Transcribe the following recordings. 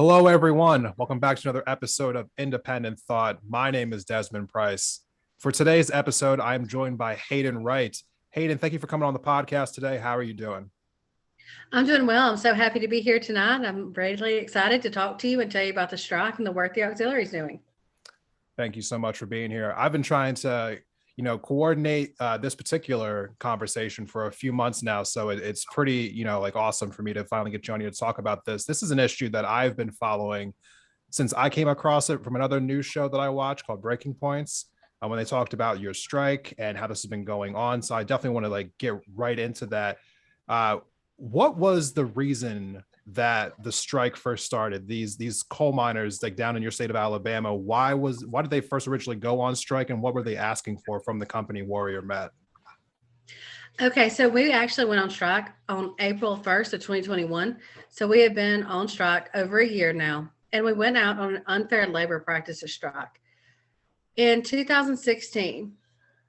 Hello, everyone. Welcome back to another episode of Independent Thought. My name is Desmond Price. For today's episode, I am joined by Haeden Wright. Haeden, thank you for coming on the podcast today. How are you doing? I'm doing well. I'm so happy to be here tonight. I'm really excited to talk to you and tell you about the strike and the work the auxiliary is doing. Thank you so much for being here. I've been trying to, coordinate this particular conversation for a few months now. So it's pretty, awesome for me to finally get you on here to talk about this. This is an issue that I've been following since I came across it from another news show that I watch called Breaking Points, when they talked about your strike and how this has been going on. So I definitely want to get right into that. What was the reason that the strike first started? These coal miners down in your state of Alabama, why did they first originally go on strike, and what were they asking for from the company Warrior Met? Okay, so we actually went on strike on April 1st of 2021. So we have been on strike over a year now, and we went out on an unfair labor practices strike. In 2016,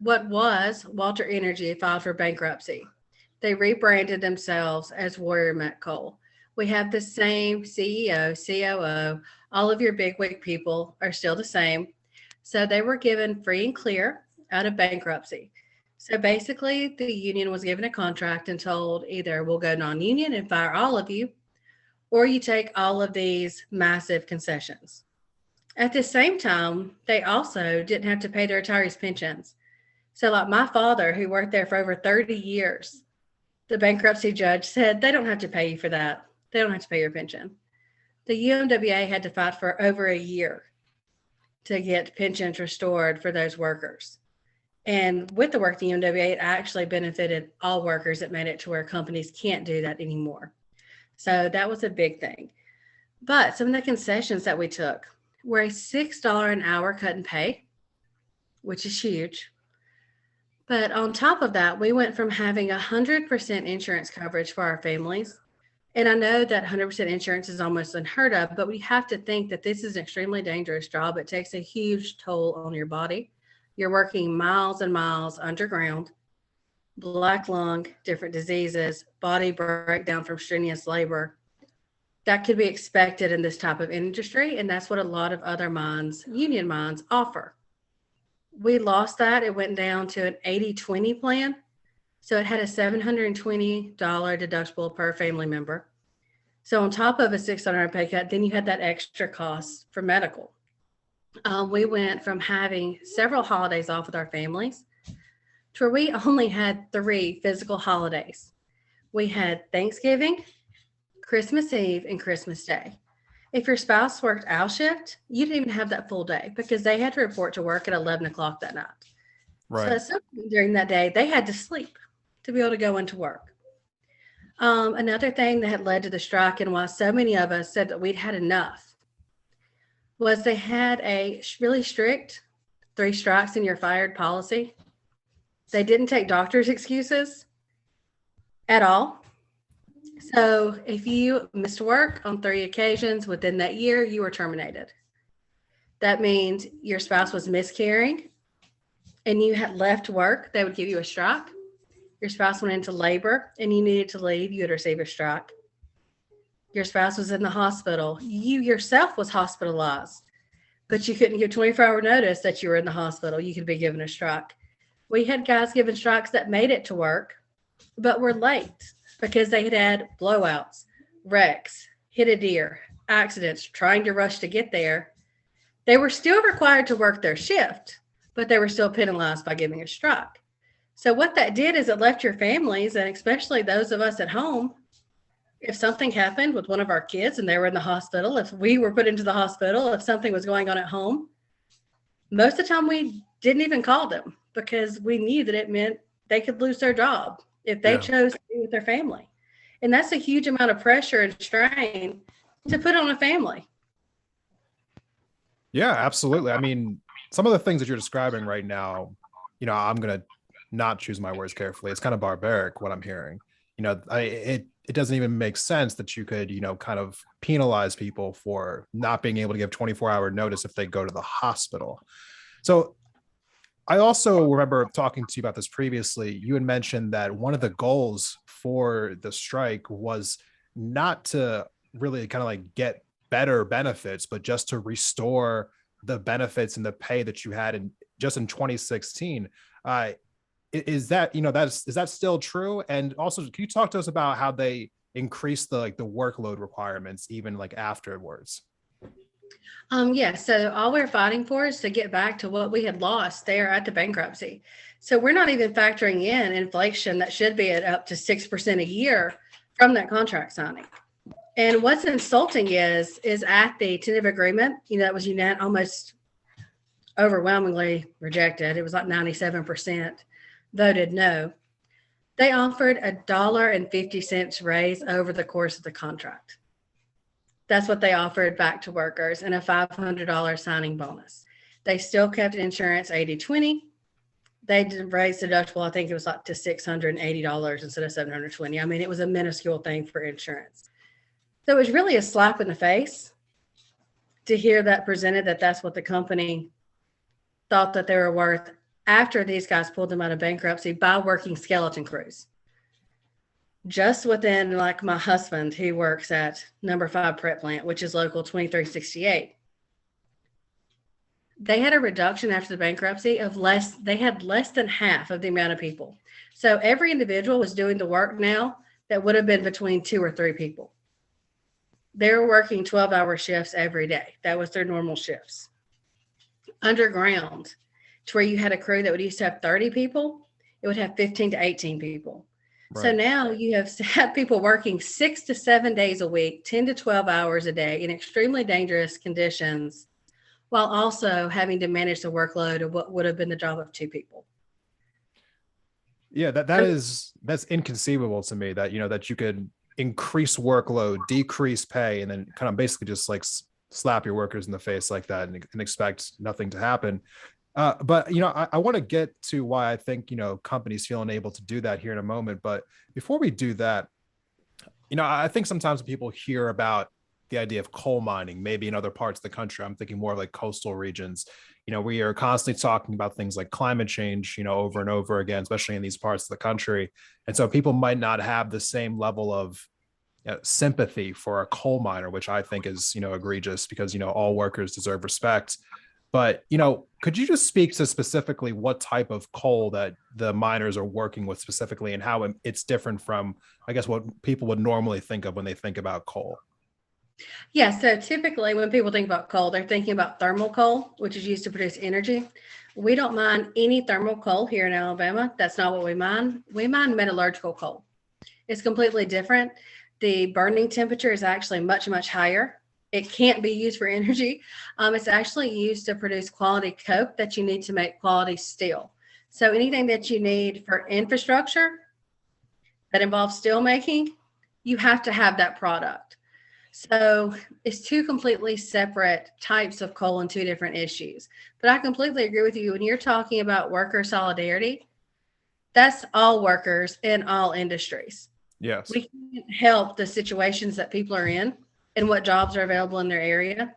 what was Walter Energy filed for bankruptcy. They rebranded themselves as Warrior Met Coal. We have the same CEO, COO, all of your bigwig people are still the same. So they were given free and clear out of bankruptcy. So basically, the union was given a contract and told either we'll go non-union and fire all of you, or you take all of these massive concessions. At the same time, they also didn't have to pay their retirees' pensions. So like my father, who worked there for over 30 years, the bankruptcy judge said they don't have to pay you for that. They don't have to pay your pension. The UMWA had to fight for over a year to get pensions restored for those workers. And with the work of the UMWA, it actually benefited all workers. It made it to where companies can't do that anymore. So that was a big thing. But some of the concessions that we took were a $6 an hour cut in pay, which is huge. But on top of that, we went from having 100% insurance coverage for our families. And I know that 100% insurance is almost unheard of, but we have to think that this is an extremely dangerous job. It takes a huge toll on your body. You're working miles and miles underground, black lung, different diseases, body breakdown from strenuous labor. That could be expected in this type of industry. And that's what a lot of other mines, union mines, offer. We lost that. It went down to an 80-20 plan. So it had a $720 deductible per family member. So on top of a $600 pay cut, then you had that extra cost for medical. We went from having several holidays off with our families to where we only had 3 physical holidays. We had Thanksgiving, Christmas Eve, and Christmas Day. If your spouse worked owl shift, you didn't even have that full day because they had to report to work at 11 o'clock that night. Right. So during that day, they had to sleep to be able to go into work. Another thing that had led to the strike and why so many of us said that we'd had enough was they had a really strict 3 strikes and you're fired policy. They didn't take doctors' excuses at all. So if you missed work on 3 occasions within that year, you were terminated. That means your spouse was miscarrying and you had left work, they would give you a strike. Your spouse went into labor and you needed to leave, you would receive a strike. Your spouse was in the hospital. You yourself was hospitalized, but you couldn't give 24-hour notice that you were in the hospital. You could be given a strike. We had guys given strikes that made it to work, but were late because they had had blowouts, wrecks, hit a deer, accidents, trying to rush to get there. They were still required to work their shift, but they were still penalized by giving a strike. So what that did is it left your families, and especially those of us at home, if something happened with one of our kids and they were in the hospital, if we were put into the hospital, if something was going on at home, most of the time we didn't even call them because we knew that it meant they could lose their job if they chose to be with their family. And that's a huge amount of pressure and strain to put on a family. Yeah, absolutely. I mean, some of the things that you're describing right now, I'm going to not choose my words carefully. It's kind of barbaric what I'm hearing. It doesn't even make sense that you could, kind of penalize people for not being able to give 24-hour notice if they go to the hospital. So I also remember talking to you about this previously. You had mentioned that one of the goals for the strike was not to really kind of get better benefits, but just to restore the benefits and the pay that you had in 2016. Is that, is that still true? And also, can you talk to us about how they increase the workload requirements even like afterwards? Yeah, so all we're fighting for is to get back to what we had lost there at the bankruptcy. So we're not even factoring in inflation that should be at up to 6% a year from that contract signing. And what's insulting is at the tentative agreement, that was almost overwhelmingly rejected. It was like 97% voted no. They offered $1.50 raise over the course of the contract. That's what they offered back to workers, and a $500 signing bonus. They still kept insurance 80-20. They raised deductible, I think it was up to $680 instead of $720. I mean, it was a minuscule thing for insurance. So it was really a slap in the face to hear that presented, that's what the company thought that they were worth after these guys pulled them out of bankruptcy by working skeleton crews. Just within, like my husband, who works at number 5 prep plant, which is local 2368. They had a reduction after the bankruptcy of less than half of the amount of people. So every individual was doing the work now that would have been between 2 or 3 people. They were working 12-hour shifts every day. That was their normal shifts. Underground, to where you had a crew that would used to have 30 people, it would have 15 to 18 people. Right. So now you have had people working 6 to 7 days a week, 10 to 12 hours a day in extremely dangerous conditions, while also having to manage the workload of what would have been the job of 2 people. Yeah, that's inconceivable to me, that that you could increase workload, decrease pay, and then kind of basically just like slap your workers in the face like that and expect nothing to happen. But I want to get to why I think companies feel unable to do that here in a moment. But before we do that, I think sometimes when people hear about the idea of coal mining, maybe in other parts of the country, I'm thinking more of like coastal regions. We are constantly talking about things like climate change, over and over again, especially in these parts of the country. And so people might not have the same level of sympathy for a coal miner, which I think is, egregious, because, all workers deserve respect. But, could you just speak to specifically what type of coal that the miners are working with specifically, and how it's different from, I guess, what people would normally think of when they think about coal? Yeah, so typically when people think about coal, they're thinking about thermal coal, which is used to produce energy. We don't mine any thermal coal here in Alabama. That's not what we mine. We mine metallurgical coal. It's completely different. The burning temperature is actually much, much higher. It can't be used for energy. It's actually used to produce quality coke that you need to make quality steel. So anything that you need for infrastructure that involves steel making, you have to have that product. So it's 2 completely separate types of coal and 2 different issues. But I completely agree with you. When you're talking about worker solidarity, that's all workers in all industries. Yes. We can't help the situations that people are in and what jobs are available in their area.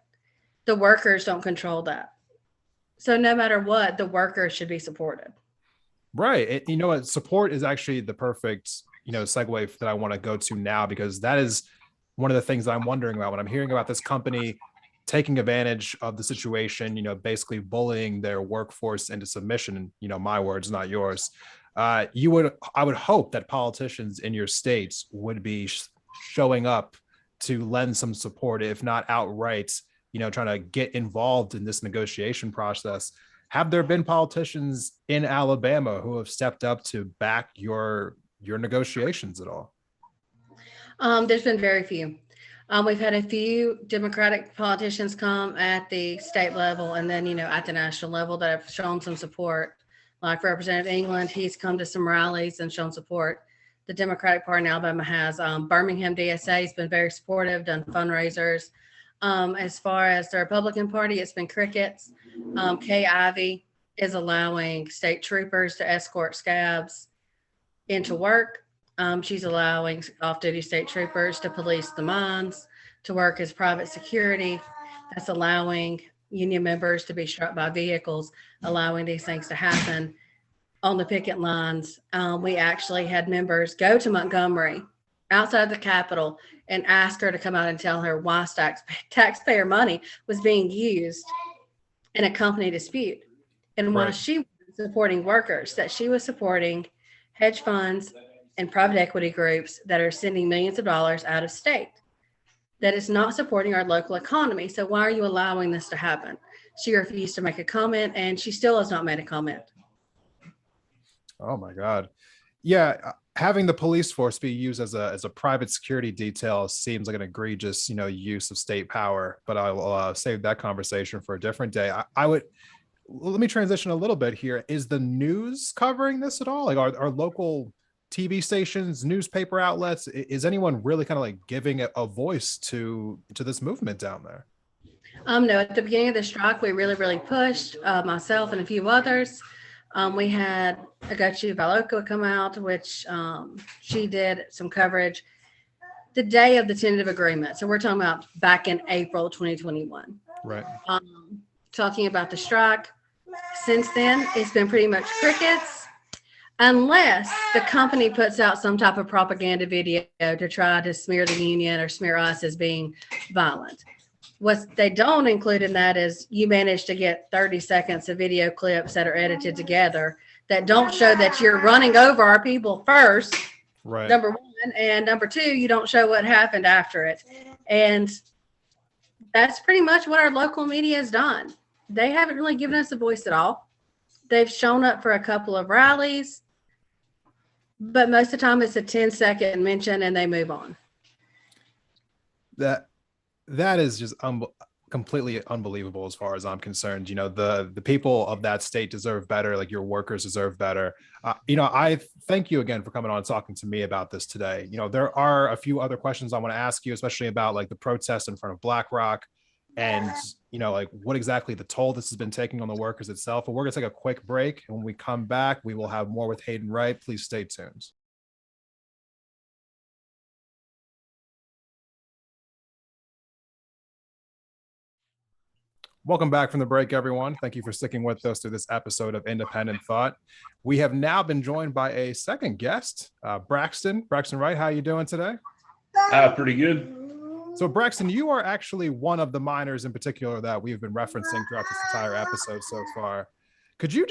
The workers don't control that. So no matter what, the workers should be supported. Right. You know what? Support is actually the perfect, segue that I want to go to now, because that is one of the things that I'm wondering about when I'm hearing about this company taking advantage of the situation, basically bullying their workforce into submission. My words, not yours. I would hope that politicians in your states would be showing up to lend some support, if not outright, trying to get involved in this negotiation process. Have there been politicians in Alabama who have stepped up to back your negotiations at all? There's been very few. We've had a few Democratic politicians come at the state level, and then, at the national level, that have shown some support. Like Representative England, he's come to some rallies and shown support. The Democratic Party in Alabama has. Birmingham DSA has been very supportive, done fundraisers. As far as the Republican Party, it's been crickets. Kay Ivey is allowing state troopers to escort scabs into work. She's allowing off-duty state troopers to police the mines, to work as private security. That's allowing union members to be struck by vehicles, allowing these things to happen on the picket lines. We actually had members go to Montgomery outside of the Capitol and ask her to come out and tell her why taxpayer money was being used in a company dispute. And while Right. she was supporting workers, that she was supporting hedge funds and private equity groups that are sending millions of dollars out of state, that is not supporting our local economy. So why are you allowing this to happen? She refused to make a comment, and she still has not made a comment. Oh my God. Yeah, having the police force be used as a private security detail seems like an egregious, use of state power. But I will save that conversation for a different day. I would let me transition a little bit here. Is the news covering this at all? Like, are local TV stations, newspaper outlets, is anyone really kind of like giving a voice to this movement down there? No, at the beginning of the strike, we really pushed, myself and a few others. We had Agochi Valoka come out, which she did some coverage the day of the tentative agreement. So we're talking about back in April 2021. Right. Talking about the strike. Since then, it's been pretty much crickets, unless the company puts out some type of propaganda video to try to smear the union or smear us as being violent. What they don't include in that is you manage to get 30 seconds of video clips that are edited together that don't show that you're running over our people first, Right. number one, and number two, you don't show what happened after it. And that's pretty much what our local media has done. They haven't really given us a voice at all. They've shown up for a couple of rallies, but most of the time it's a 10-second mention and they move on. That is just completely unbelievable as far as I'm concerned. The people of that state deserve better. Like, your workers deserve better. I thank you again for coming on and talking to me about this today. There are a few other questions I want to ask you, especially about like the protest in front of BlackRock and, like what exactly the toll this has been taking on the workers itself. But we're going to take a quick break. And when we come back, we will have more with Haeden Wright. Please stay tuned. Welcome back from the break, everyone. Thank you for sticking with us through this episode of Independent Thought. We have now been joined by a second guest, Braxton Wright. How are you doing today? Pretty good. So, Braxton, you are actually one of the miners in particular that we've been referencing throughout this entire episode so far. Could you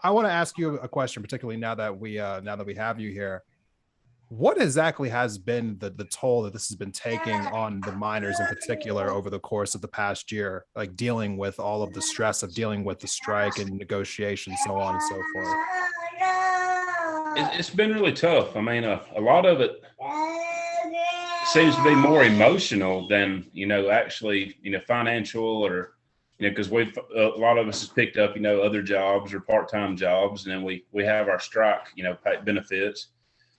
I want to ask you a question, particularly now that we have you here. What exactly has been the toll that this has been taking on the miners in particular over the course of the past year, like dealing with all of the stress of dealing with the strike and negotiations, so on and so forth? It's been really tough. I mean, a lot of it seems to be more emotional than, actually, financial or, because a lot of us has picked up, other jobs or part-time jobs, and then we have our strike, benefits.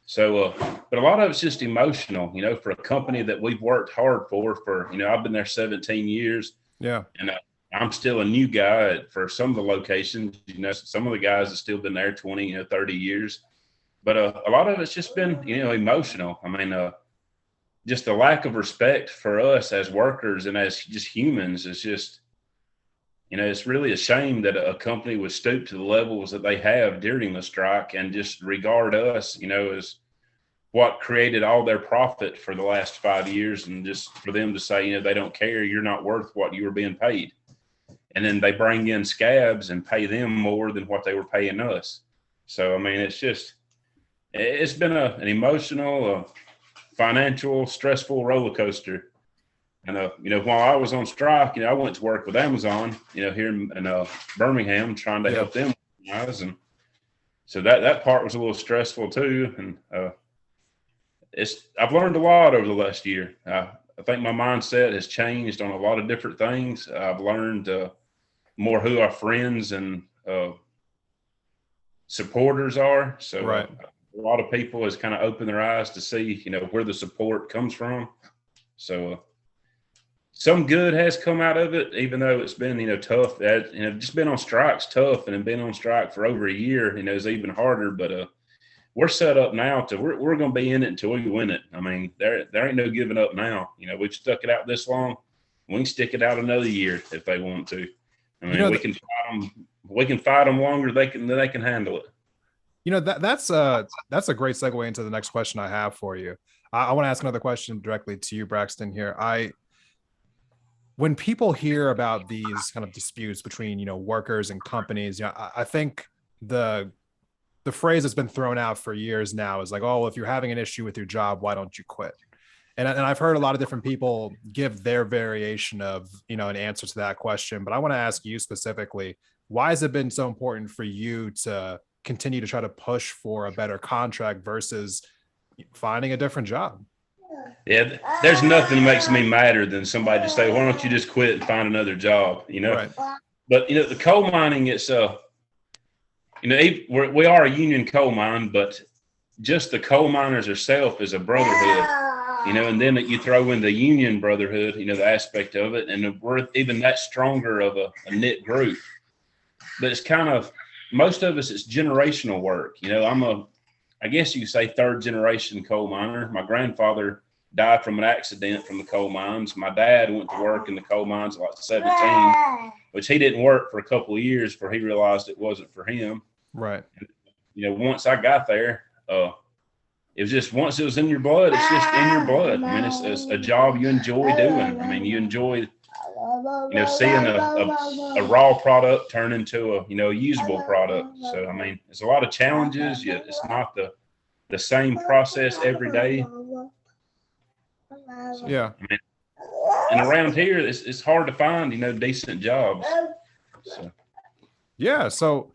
So, but a lot of it's just emotional, for a company that we've worked hard for, I've been there 17 years. Yeah. And I'm still a new guy for some of the locations, some of the guys have still been there 20, 30 years. But a lot of it's just been, emotional. I mean, just the lack of respect for us as workers and as just humans is just, it's really a shame that a company would stoop to the levels that they have during the strike and just regard us, as what created all their profit for the last 5 years. And just for them to say, they don't care, you're not worth what you were being paid. And then they bring in scabs and pay them more than what they were paying us. So, I mean, it's been an emotional, financial, stressful roller coaster. And, while I was on strike, I went to work with Amazon, here in Birmingham, trying to help them guys. And so that part was a little stressful too. And I've learned a lot over the last year. I think my mindset has changed on a lot of different things. I've learned more who our friends and supporters are. So right. A lot of people has kind of opened their eyes to see, where the support comes from. So some good has come out of it, even though it's been, tough. Just been on strike's tough, and been on strike for over a year, is even harder. But we're set up now to we're going to be in it until we win it. I mean, there ain't no giving up now. We've stuck it out this long. We can stick it out another year if they want to. I mean, we can fight them longer than they can handle it. That's a great segue into the next question I have for you. I want to ask another question directly to you, Braxton. Here, when people hear about these kind of disputes between workers and companies, I think the the phrase that's been thrown out for years now is like, oh, if you're having an issue with your job, why don't you quit? And I've heard a lot of different people give their variation of, an answer to that question. But I want to ask you specifically, why has it been so important for you to continue to try to push for a better contract versus finding a different job? Yeah, there's nothing that makes me madder than somebody to say, why don't you just quit and find another job, Right. But, the coal mining, it's, we are a union coal mine, but just the coal miners herself is a brotherhood, and then you throw in the union brotherhood, the aspect of it, and we're even that stronger of a knit group. But it's kind of, most of us, it's generational work. I guess you could say third generation coal miner. My grandfather died from an accident from the coal mines. My dad went to work in the coal mines at like 17, which he didn't work for a couple of years before he realized it wasn't for him. Right. Once I got there, it was just, once it was in your blood, it's just in your blood. I mean, it's a job you enjoy doing. I mean, you enjoy, seeing a raw product turn into a usable product. So, I mean, it's a lot of challenges. It's not the same process every day. Yeah. I mean, and around here, it's hard to find, decent jobs. So. Yeah. So,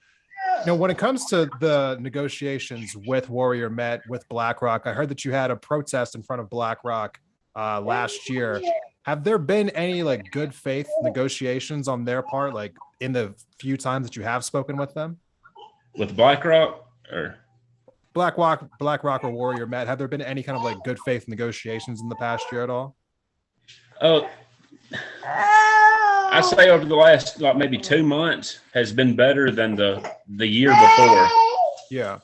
when it comes to the negotiations with Warrior Met, with BlackRock, I heard that you had a protest in front of BlackRock last year. Have there been any like good faith negotiations on their part, like in the few times that you have spoken with them? With BlackRock or BlackRock or Warrior Met, have there been any kind of like good faith negotiations in the past year at all? Oh, I say over the last maybe 2 months has been better than the year before. Yeah.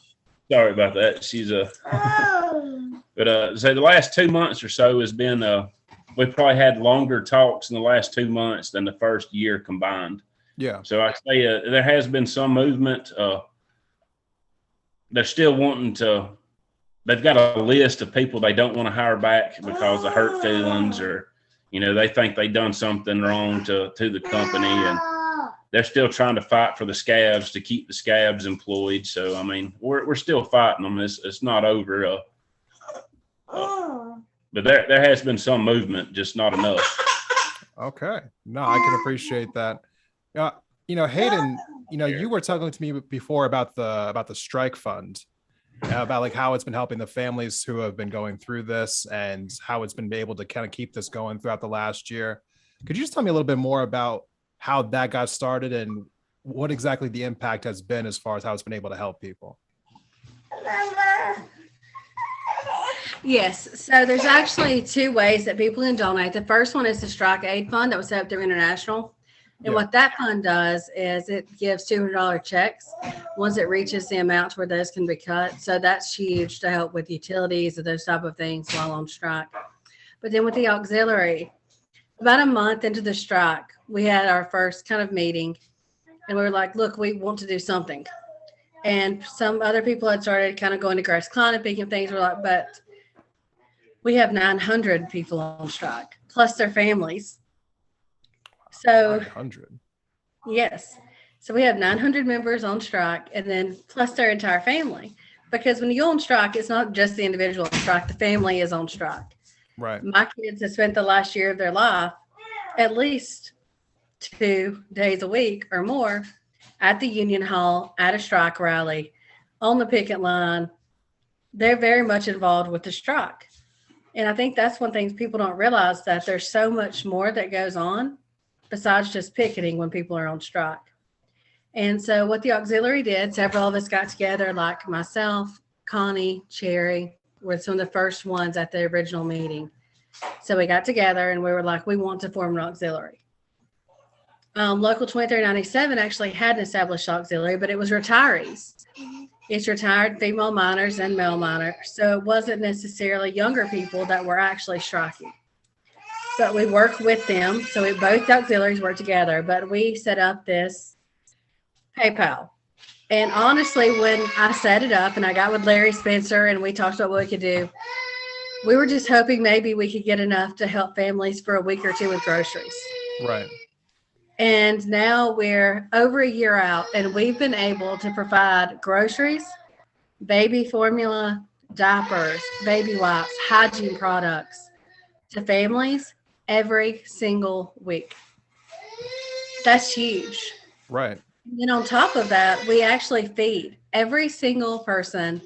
Sorry about that. But so the last 2 months or so has been we probably had longer talks in the last 2 months than the first year combined. Yeah. So I say there has been some movement. They're still wanting to. They've got a list of people they don't want to hire back because of hurt feelings or. They think they done something wrong to the company, and they're still trying to fight for the scabs to keep the scabs employed. So, I mean, we're still fighting them. It's not over. But there has been some movement, just not enough. Okay. No, I can appreciate that. Haeden, you were talking to me before about the strike fund. About like how it's been helping the families who have been going through this and how it's been able to kind of keep this going throughout the last year. Could you just tell me a little bit more about how that got started and what exactly the impact has been as far as how it's been able to help people? Yes. So there's actually two ways that people can donate. The first one is the Strike Aid Fund that was set up through International. And what that fund does is it gives $200 checks once it reaches the amount where those can be cut. So that's huge to help with utilities and those type of things while on strike. But then with the auxiliary, about a month into the strike, we had our first kind of meeting and we were like, look, we want to do something. And some other people had started kind of going to Grace Klein and picking things. We're like, but we have 900 people on strike plus their families. So 900. Yes. So we have 900 members on strike and then plus their entire family. Because when you go on strike, it's not just the individual on strike, the family is on strike. Right. My kids have spent the last year of their life at least 2 days a week or more at the Union Hall, at a strike rally, on the picket line. They're very much involved with the strike. And I think that's one thing people don't realize, that there's so much more that goes on besides just picketing when people are on strike. And so what the auxiliary did, several of us got together, like myself, Connie, Cherry, were some of the first ones at the original meeting. So we got together and we were like, we want to form an auxiliary. Local 2397 actually had an established auxiliary, but it was retirees. It's retired female miners and male miners. So it wasn't necessarily younger people that were actually striking. But we work with them. So both auxiliaries work together, but we set up this PayPal. And honestly, when I set it up and I got with Larry Spencer and we talked about what we could do, we were just hoping maybe we could get enough to help families for a week or two with groceries. Right. And now we're over a year out and we've been able to provide groceries, baby formula, diapers, baby wipes, hygiene products to families every single week. That's huge. Right. And on top of that, we actually feed every single person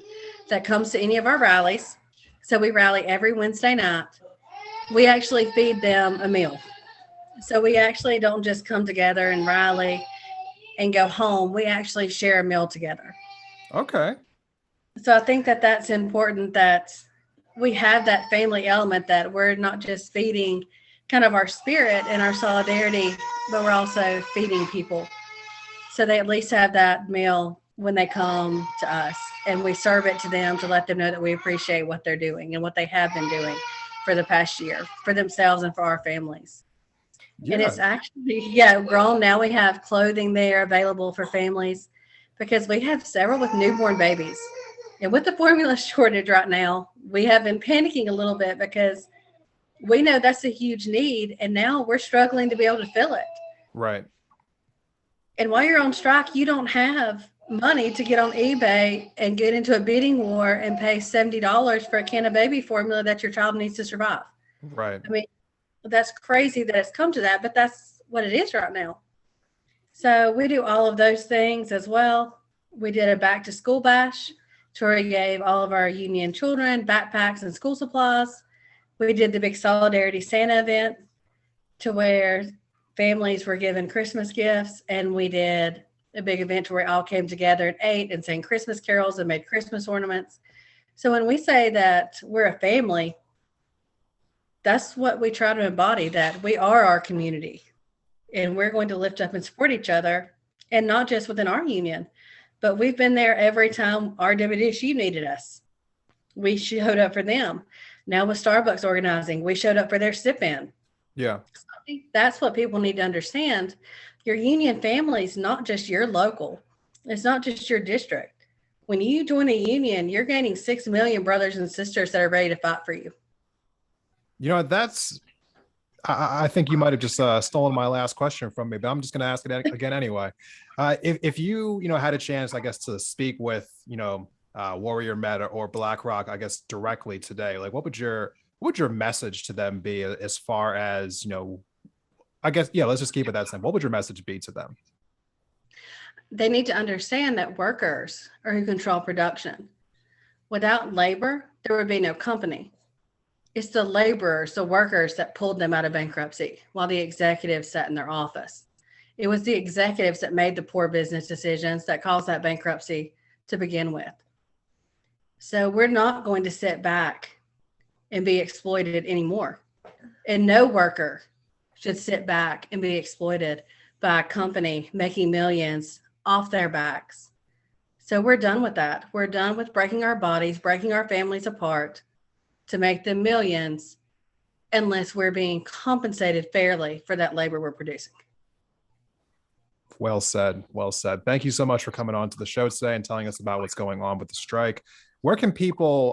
that comes to any of our rallies. So we rally every Wednesday night. We actually feed them a meal. So we actually don't just come together and rally and go home. We actually share a meal together. Okay. So I think that that's important, that we have that family element, that we're not just feeding kind of our spirit and our solidarity, but we're also feeding people. So they at least have that meal when they come to us, and we serve it to them to let them know that we appreciate what they're doing and what they have been doing for the past year for themselves and for our families. Yeah. And it's actually, grown. Now we have clothing there available for families because we have several with newborn babies. And with the formula shortage right now, we have been panicking a little bit because we know that's a huge need. And now we're struggling to be able to fill it. Right. And while you're on strike, you don't have money to get on eBay and get into a bidding war and pay $70 for a can of baby formula that your child needs to survive. Right. I mean, that's crazy that it's come to that, but that's what it is right now. So we do all of those things as well. We did a back to school bash to where we gave all of our union children backpacks and school supplies. We did the big Solidarity Santa event to where families were given Christmas gifts, and we did a big event where we all came together and ate and sang Christmas carols and made Christmas ornaments. So when we say that we're a family, that's what we try to embody, that we are our community and we're going to lift up and support each other, and not just within our union, but we've been there every time RWSU needed us. We showed up for them. Now with Starbucks organizing, we showed up for their sip-in. Yeah. So I think that's what people need to understand. Your union family is not just your local. It's not just your district. When you join a union, you're gaining 6 million brothers and sisters that are ready to fight for you. You know, I think you might have just stolen my last question from me, but I'm just going to ask it again anyway. If you had a chance, I guess, to speak with, Warrior Med or BlackRock, I guess, directly today, like what would your message to them be as far as, I guess, let's just keep it that simple. What would your message be to them? They need to understand that workers are who control production. Without labor, there would be no company. It's the laborers, the workers, that pulled them out of bankruptcy while the executives sat in their office. It was the executives that made the poor business decisions that caused that bankruptcy to begin with. So we're not going to sit back and be exploited anymore. And no worker should sit back and be exploited by a company making millions off their backs. So we're done with that. We're done with breaking our bodies, breaking our families apart to make them millions, unless we're being compensated fairly for that labor we're producing. Well said. Well said. Thank you so much for coming on to the show today and telling us about what's going on with the strike. Where can people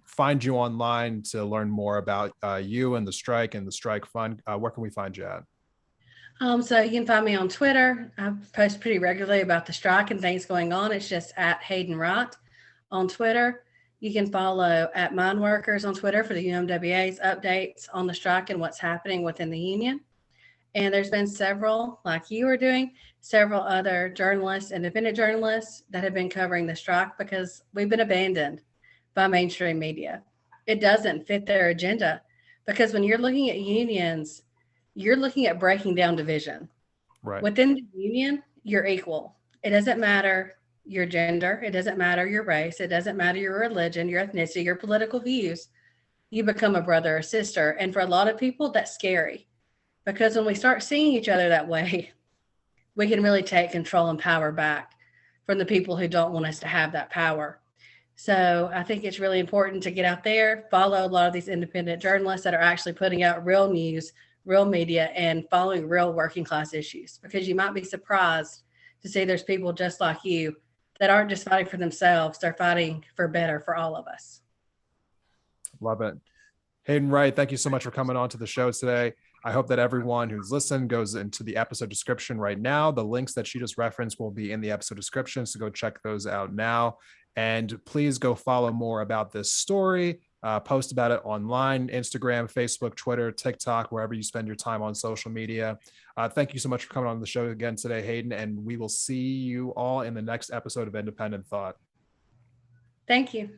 find you online to learn more about you and the strike fund? Where can we find you at? So you can find me on Twitter. I post pretty regularly about the strike and things going on. It's just at Haeden Wright on Twitter. You can follow at Mine Workers on Twitter for the UMWA's updates on the strike and what's happening within the union. And there's been several, like you are doing, several other journalists, independent journalists that have been covering the strike because we've been abandoned by mainstream media. It doesn't fit their agenda because when you're looking at unions, you're looking at breaking down division. Right. Within the union, you're equal. It doesn't matter your gender. It doesn't matter your race. It doesn't matter your religion, your ethnicity, your political views. You become a brother or sister. And for a lot of people, that's scary because when we start seeing each other that way, we can really take control and power back from the people who don't want us to have that power. So I think it's really important to get out there, follow a lot of these independent journalists that are actually putting out real news, real media, and following real working class issues, because you might be surprised to see there's people just like you that aren't just fighting for themselves, they're fighting for better for all of us. Love it. Haeden Wright, thank you so much for coming on to the show today. I hope that everyone who's listened goes into the episode description right now. The links that she just referenced will be in the episode description, so go check those out now. And please go follow more about this story, post about it online, Instagram, Facebook, Twitter, TikTok, wherever you spend your time on social media. Thank you so much for coming on the show again today, Haeden, and we will see you all in the next episode of Independent Thought. Thank you.